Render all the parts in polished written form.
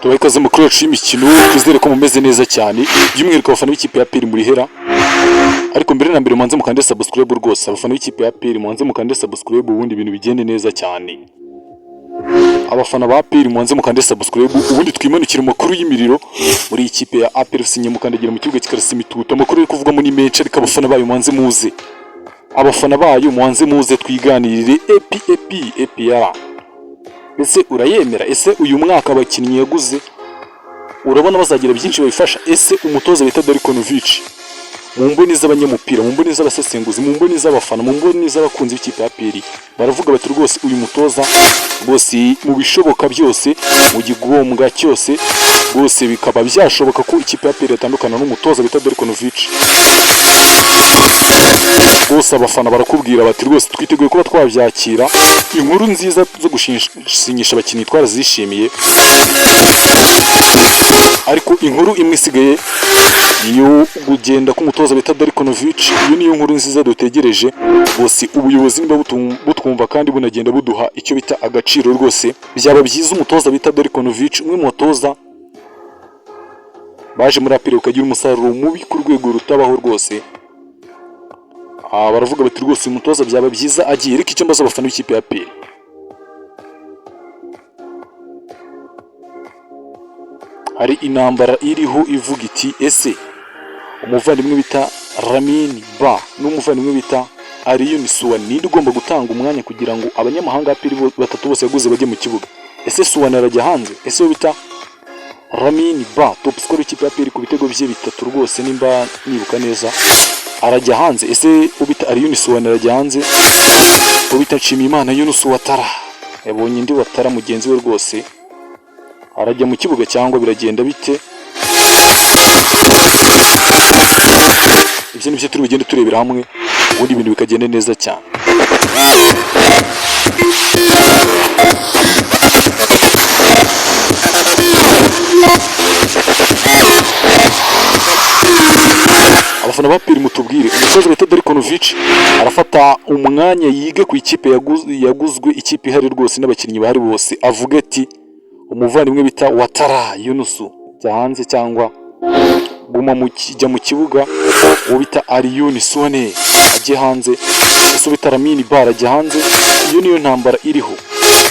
tubaye ikaze mu kuri yacu y'imikino, twizere ko mumeze neza cyane, by'umwihariko abafana b'ikipe ya APR muri hera. Ariko mbere na mbere muanze mukande subscribe rwose, abafana b'ikipe ya APR muanze mukande subscribe, ubundi ibintu bigende neza cyane. Abafana ba APR muanze mukande subscribe, ubundi twimanukira makuru y'imiriro muri ikipe ya APR FC nyamukandagira mu kibuga kikarasa imituto. Amakuru ari kuvugamo ni menshi, ariko abafana bayo muanze muze, abafana bayo muanze muze twiganirire. APR ese urayemera? Ese uyu mwaka abakinnyi yaguze urabona bazagira byinshi babifasha? Ese umutoza bita Darikonovic mu mboni z'abanyamupira, mu mboni z'abasesenguzi, mu mboni z'abafana, mu mboni z'abakunzi b'ikipe ya APR baravuga bati rwose uyu mutoza rwose mu bishoboka byose, mu gigombwa cyose rwose bikaba byashoboka ko ikipe ya APR yatandukana n'umutoza bita Darikonovic. Bose abafana barakubwira bati rwose twiteguye kuba twabyakira. Inkuru nziza zo gusinyisha abakinnyi twarazishimiye, ariko inkuru imwe isigaye iyo kugenda k'umutoza bita Darikonovic, iyo niyo nkuru nziza dutegereje. Bose ubuyobozi niba butwumva kandi bunagenda buduha icyo bita agaciro, rwose byaba byiza umutoza bita Darikonovic, umwe mu batoza baje muri APR ukagira umusaruro mubi ku rwego rutabaho rwose. Baravuga bati rwose uyu mutoza byaba byiza agiye. Ariko icyo mbaza abafana b'ikipe ya APR, hari intambara iriho ivuga iti ese umuvandimwe bita Lamine Ba n'umuvandimwe bita Alioune Souane ninde ugomba gutanga umwanya kugira ngo abanyamahanga APR batatu bose yaguze bajye mu kibuga? Ese Souane arajya hanze? Ese bita Lamine Ba top scorer w'ikipe ya APR ku bitego bye bitatu rwose nimba nibuka neza arajya hanze? Ese ubita Alioune Souane arajya hanze? Ubita Nshimiyimana Yunus Watara yabonye indi Watara mugenzi we rwose arajya mu kibuga cyangwa biragenda bite? Ibyo nibyo turi bugende turebera hamwe, ubundi ibintu bikagenda neza cyane. Abafana ba APR mutubwire, umutoza bita Darikonovic arafata umwanya yige ku ikipe yaguzwe, ikipe ihari rwose n'abakinnyi bahari bose, avuga ati umuvandimwe bita Watara Yunus jya hanze cyangwa guma jya mu kibuga, uwo bita Alioune Souane ajye hanze, ese bita Lamine Ba ajya hanze. Iyo niyo ntambara iriho.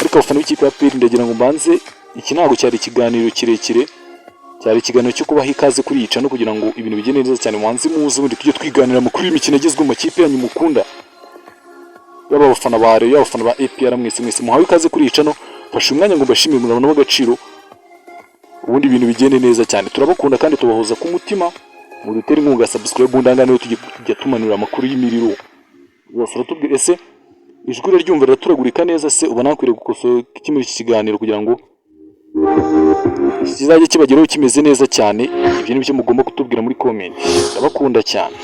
Ariko abafana b'ikipe ya APR ndagira ngo mbanze, iki ntabwo cyari ikiganiro kirekire, cyari ikiganiro cyo kubaha ikaze kuri yica no kugira ngo ibintu bigende neza cyane. Mwanze muze ubundi tujye twiganira makuru y'imikino agezwe mu makipe yanyu mukunda, yaba abafana ba Rayon, abafana ba APR, mwese muhawe ikaze kuri yica no fasha umwanya ngo mbashimire murabona w'agaciro, ubundi ibintu bigende neza cyane. Turabakunda kandi tubahoza ku mutima, mudutera inkunga subscribe undangane tujya tumanura amakuru y'imiriro. Bose ratubwira ese ijwi ryumvira turagurika neza, se ubona nakwiriye gukosora iki muri iki kiganiro kugira ngo kizajye kibageraho kimeze neza cyane. Ibyo nibyo mugomba kutubwira muri comment. Ndabakunda cyane.